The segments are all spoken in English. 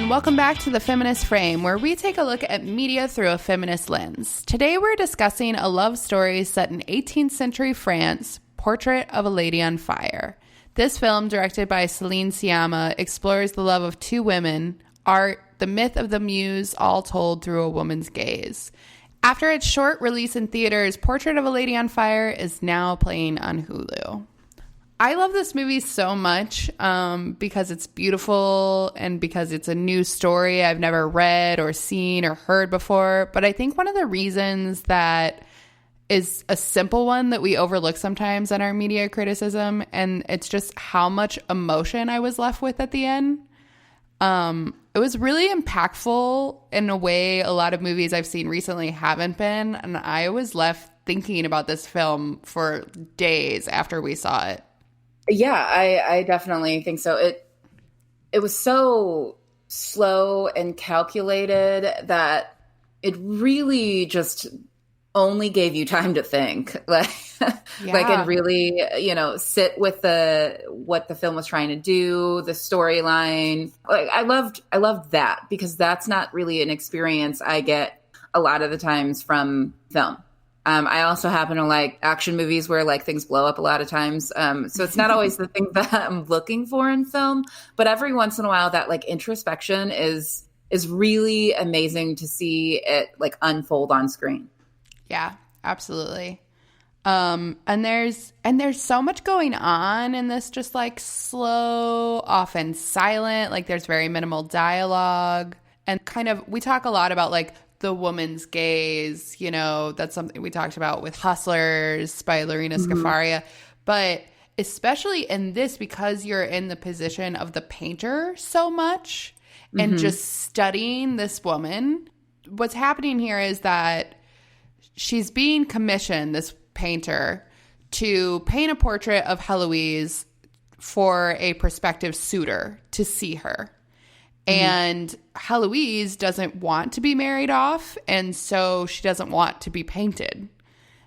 and welcome back to The Feminist Frame, where we take a look at media through a feminist lens. Today we're discussing a love story set in 18th century France, Portrait of a Lady on Fire. This film, directed by Celine Sciamma, explores the love of two women, art, the myth of the muse, all told through a woman's gaze. After its short release in theaters, Portrait of a Lady on Fire is now playing on Hulu. I love this movie so much because it's beautiful and because it's a new story I've never read or seen or heard before. But I think one of the reasons that is a simple one that we overlook sometimes in our media criticism, and it's just how much emotion I was left with at the end. It was really impactful in a way a lot of movies I've seen recently haven't been. And I was left thinking about this film for days after we saw it. Yeah, I definitely think so. It was so slow and calculated that it really just only gave you time to think, and really, sit with what the film was trying to do, the storyline. Like I loved that because that's not really an experience I get a lot of the times from film. I also happen to like action movies where like things blow up a lot of times. So it's not always the thing that I'm looking for in film, but every once in a while that like introspection is really amazing to see it like unfold on screen. Yeah, absolutely. And there's so much going on in this just like slow, often silent, like there's very minimal dialogue and kind of, we talk a lot about like the woman's gaze, that's something we talked about with Hustlers by Lorena Scafaria. But especially in this, because you're in the position of the painter so much and just studying this woman, what's happening here is that she's being commissioned, this painter, to paint a portrait of Heloise for a prospective suitor to see her. And Heloise doesn't want to be married off, and so she doesn't want to be painted.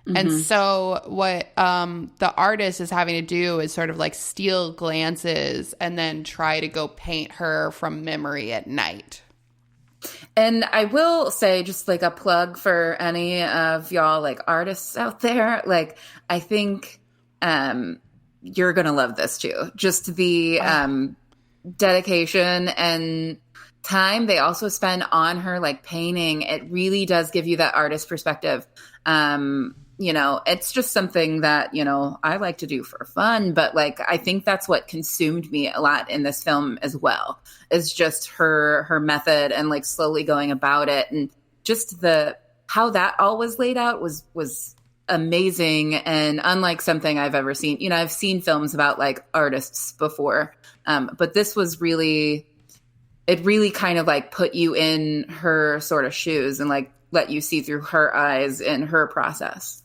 And so what the artist is having to do is sort of like steal glances and then try to go paint her from memory at night. And I will say, just like a plug for any of y'all like artists out there, like I think you're going to love this too. Just the dedication and time they also spend on her like painting, it really does give you that artist perspective. It's just something that I like to do for fun, but like I think that's what consumed me a lot in this film as well, is just her method and like slowly going about it, and just how that all was laid out was amazing and unlike something I've ever seen. I've seen films about like artists before, but this was really kind of like put you in her sort of shoes and like let you see through her eyes and her process.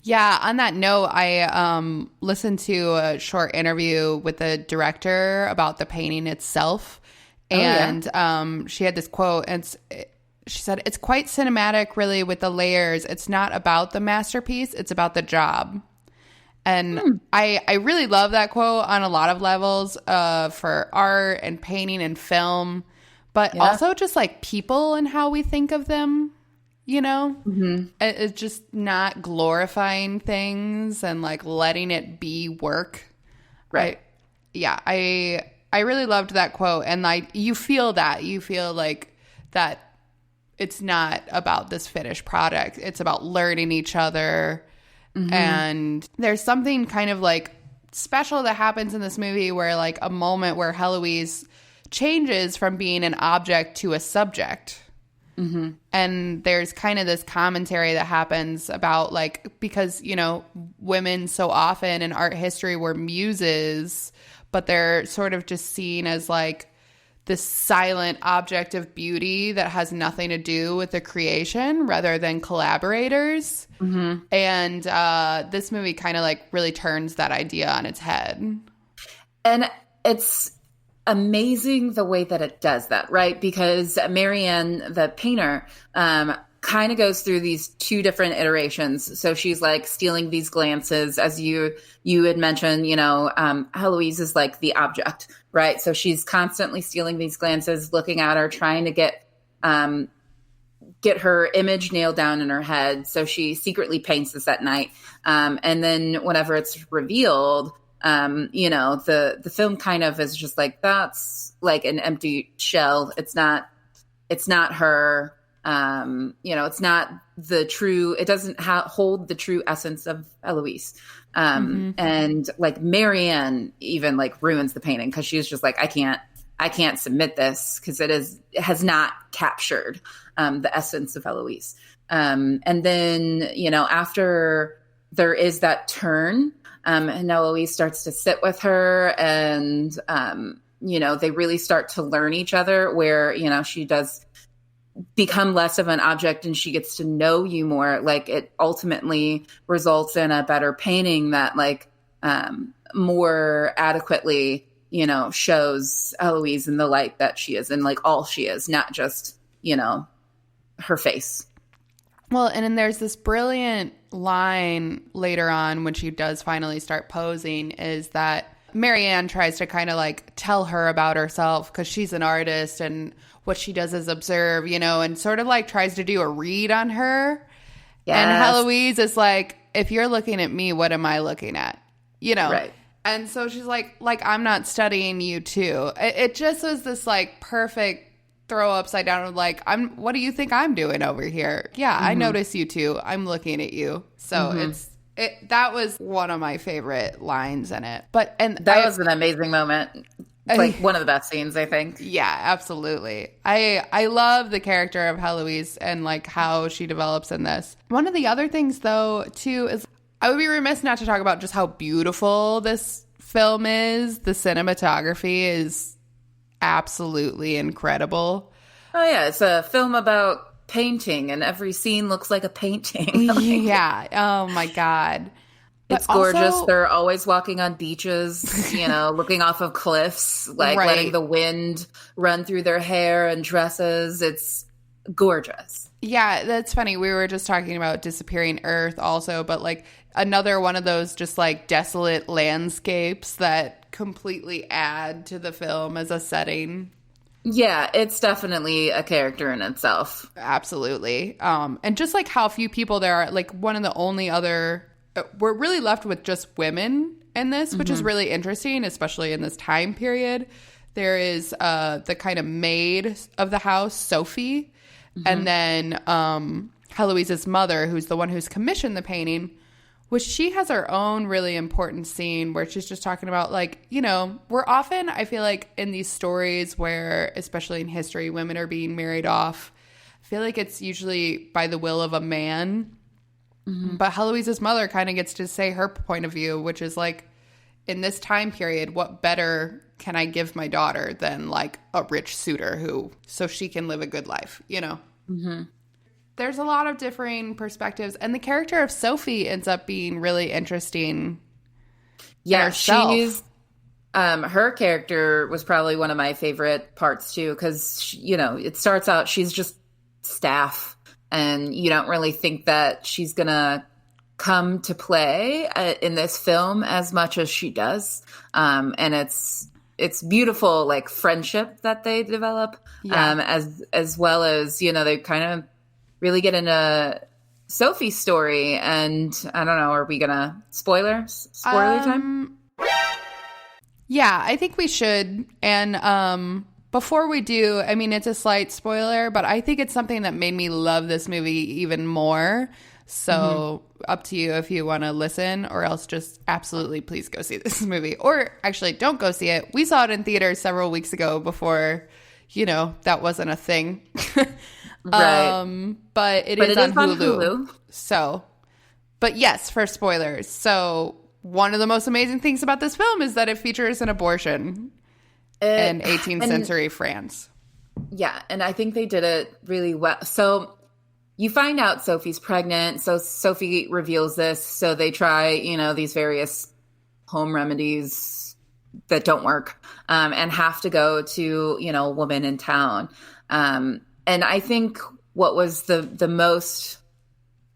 Yeah, on that note, I listened to a short interview with the director about the painting itself, and she had this quote, and she said, "It's quite cinematic, really, with the layers. It's not about the masterpiece, it's about the job." And I really love that quote on a lot of levels for art and painting and film, but also just like people and how we think of them, It's just not glorifying things and like letting it be work. Right. I really loved that quote. And like, you feel like that it's not about this finished product. It's about learning each other. And there's something kind of like special that happens in this movie where like a moment where Heloise changes from being an object to a subject. And there's kind of this commentary that happens about like, because, women so often in art history were muses, but they're sort of just seen as like this silent object of beauty that has nothing to do with the creation rather than collaborators. And this movie kind of like really turns that idea on its head. And it's amazing the way that it does that, right? Because Marianne, the painter, kind of goes through these two different iterations. So she's like stealing these glances, as you had mentioned. Heloise is like the object, right? So she's constantly stealing these glances, looking at her, trying to get her image nailed down in her head. So she secretly paints this at night, and then whenever it's revealed, the film kind of is just like, that's like an empty shell. It's not her. It's not the true, it doesn't hold the true essence of Eloise. And like Marianne even like ruins the painting, because she's just like, I can't submit this, because it has not captured the essence of Eloise. And then, after there is that turn, and Eloise starts to sit with her, and they really start to learn each other, where she does become less of an object and she gets to know you more. Like, it ultimately results in a better painting that like more adequately shows Eloise in the light that she is, and like all she is, not just her face. Well, and then there's this brilliant line later on when she does finally start posing, is that Marianne tries to kind of like tell her about herself, because she's an artist, and what she does is observe, and sort of like tries to do a read on her. Yes. And Heloise is like, if you're looking at me, what am I looking at? Right. And so she's like, I'm not studying you too. It just was this like perfect throw upside down of like, what do you think I'm doing over here? Yeah, I notice you too. I'm looking at you. So that was one of my favorite lines in it. That was an amazing moment. Like one of the best scenes, I think. Yeah, absolutely. I love the character of Heloise and like how she develops in this. One of the other things though too is, I would be remiss not to talk about just how beautiful this film is. The cinematography is absolutely incredible. Oh yeah, it's a film about painting, and every scene looks like a painting. Yeah. Oh my God. It's gorgeous. Also, they're always walking on beaches, looking off of cliffs, like right. Letting the wind run through their hair and dresses. It's gorgeous. Yeah, that's funny. We were just talking about Disappearing Earth also, but like another one of those just like desolate landscapes that completely add to the film as a setting. Yeah, it's definitely a character in itself. Absolutely. And just like how few people there are, like one of the only other... We're really left with just women in this, which is really interesting, especially in this time period. There is the kind of maid of the house, Sophie, and then Heloise's mother, who's the one who's commissioned the painting, which she has her own really important scene where she's just talking about, like, we're often, I feel like, in these stories where, especially in history, women are being married off. I feel like it's usually by the will of a man. But Heloise's mother kind of gets to say her point of view, which is like, in this time period, what better can I give my daughter than like a rich suitor so she can live a good life, There's a lot of differing perspectives, and the character of Sophie ends up being really interesting. Yeah, she's her character was probably one of my favorite parts too, because it starts out she's just staff. And you don't really think that she's going to come to play in this film as much as she does. And it's beautiful, like, friendship that they develop, as well as, they kind of really get into Sophie's story. And I don't know, are we going to spoiler time? Yeah, I think we should. And before we do, I mean, it's a slight spoiler, but I think it's something that made me love this movie even more. So up to you if you want to listen, or else just absolutely please go see this movie. Or actually, don't go see it. We saw it in theaters several weeks ago before, that wasn't a thing. Right. But it is on Hulu. So, but yes, for spoilers. So one of the most amazing things about this film is that it features an abortion. In 18th century France. Yeah, and I think they did it really well. So you find out Sophie's pregnant. So Sophie reveals this. So they try, these various home remedies that don't work, and have to go to, a woman in town. And I think what was the most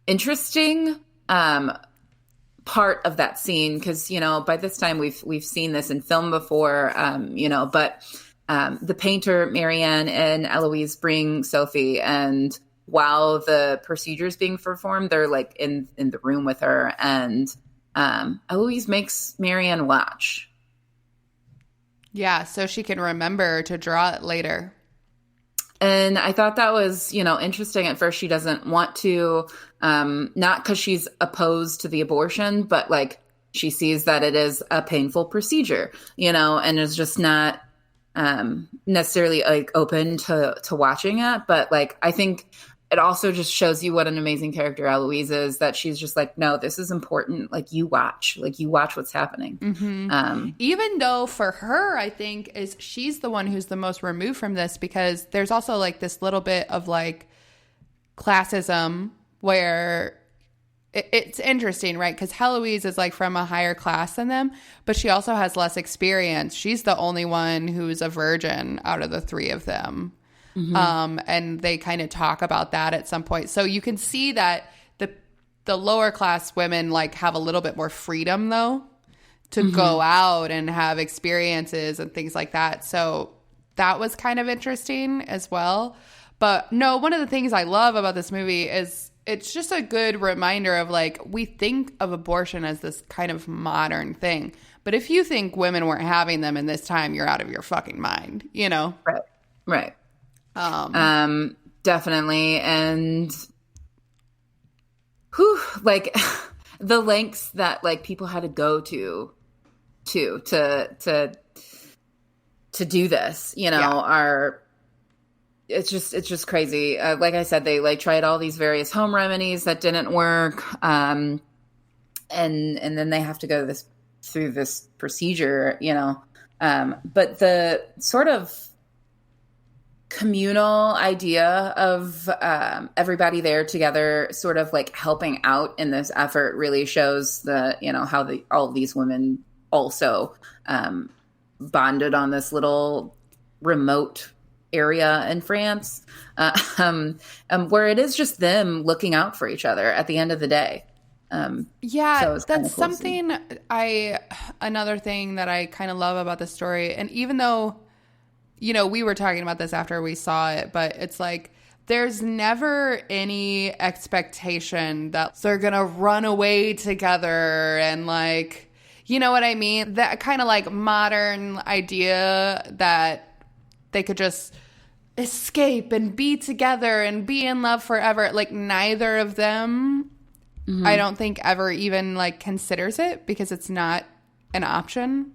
interesting part of that scene, because by this time we've seen this in film before, but the painter Marianne and Eloise bring Sophie, and while the procedure is being performed, they're like in the room with her, and Eloise makes Marianne watch. Yeah, so she can remember to draw it later. And I thought that was, interesting. At first, she doesn't want to, not because she's opposed to the abortion, but like she sees that it is a painful procedure, and is just not necessarily like open to watching it. But like, I think it also just shows you what an amazing character Eloise is, that she's just like, no, this is important. Like you watch what's happening. Mm-hmm. Even though for her, I think she's the one who's the most removed from this, because there's also like this little bit of like classism where it's interesting, right? Because Heloise is like from a higher class than them, but she also has less experience. She's the only one who's a virgin out of the three of them. Mm-hmm. And they kind of talk about that at some point. So you can see that the lower class women like have a little bit more freedom though to mm-hmm. go out and have experiences and things like that. So that was kind of interesting as well. But no, one of the things I love about this movie is it's just a good reminder of like, we think of abortion as this kind of modern thing. But if you think women weren't having them in this time, you're out of your fucking mind, Right. Definitely. And like the lengths that like people had to go to do this, are, it's just crazy. Like I said, they like tried all these various home remedies that didn't work. And then they have to go through this procedure, but the sort of communal idea of everybody there together sort of like helping out in this effort really shows how all these women also bonded on this little remote area in France, where it is just them looking out for each other at the end of the day. So that's cool something another thing that I kind of love about the story. And even though we were talking about this after we saw it, but it's like there's never any expectation that they're going to run away together and like, you know what I mean? That kind of like modern idea that they could just escape and be together and be in love forever. Like neither of them, mm-hmm. I don't think ever even like considers it, because it's not an option.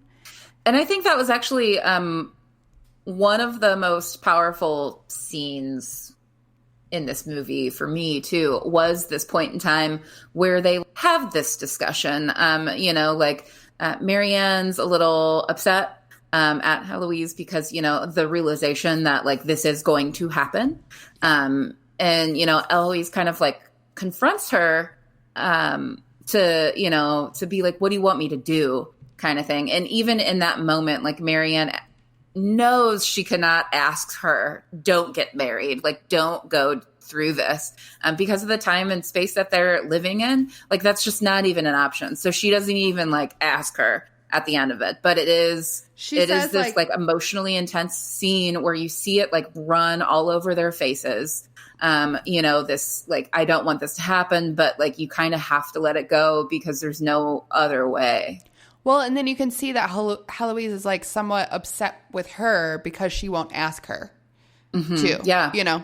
And I think that was actually one of the most powerful scenes in this movie for me too, was this point in time where they have this discussion. Marianne's a little upset at Heloise because, the realization that like this is going to happen. And, Eloise kind of like confronts her to be like, what do you want me to do, kind of thing. And even in that moment, like Marianne knows she cannot ask her, don't get married, like don't go through this, because of the time and space that they're living in. Like that's just not even an option. So she doesn't even like ask her at the end of it. But it is this like emotionally intense scene where you see it like run all over their faces. This like, I don't want this to happen, but like you kind of have to let it go because there's no other way. Well, and then you can see that Heloise is like somewhat upset with her because she won't ask her too. Yeah. Yeah.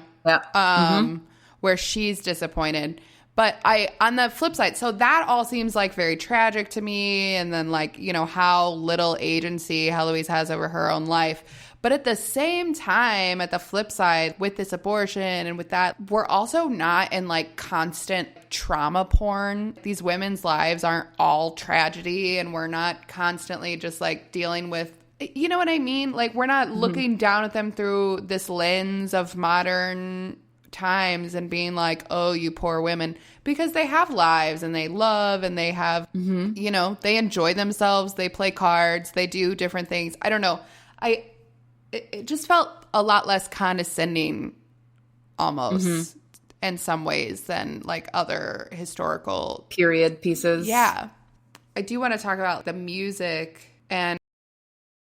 Where she's disappointed. But on the flip side, so that all seems like very tragic to me. And then like, how little agency Heloise has over her own life. But at the same time, at the flip side, with this abortion and with that, we're also not in like constant trauma porn. These women's lives aren't all tragedy, and we're not constantly just like dealing with, you know what I mean? Like we're not looking down at them through this lens of modern times and being like, oh, you poor women, because they have lives and they love and they have, they enjoy themselves. They play cards. They do different things. I don't know. It just felt a lot less condescending almost in some ways than like other historical. Period pieces. Yeah. I do want to talk about the music and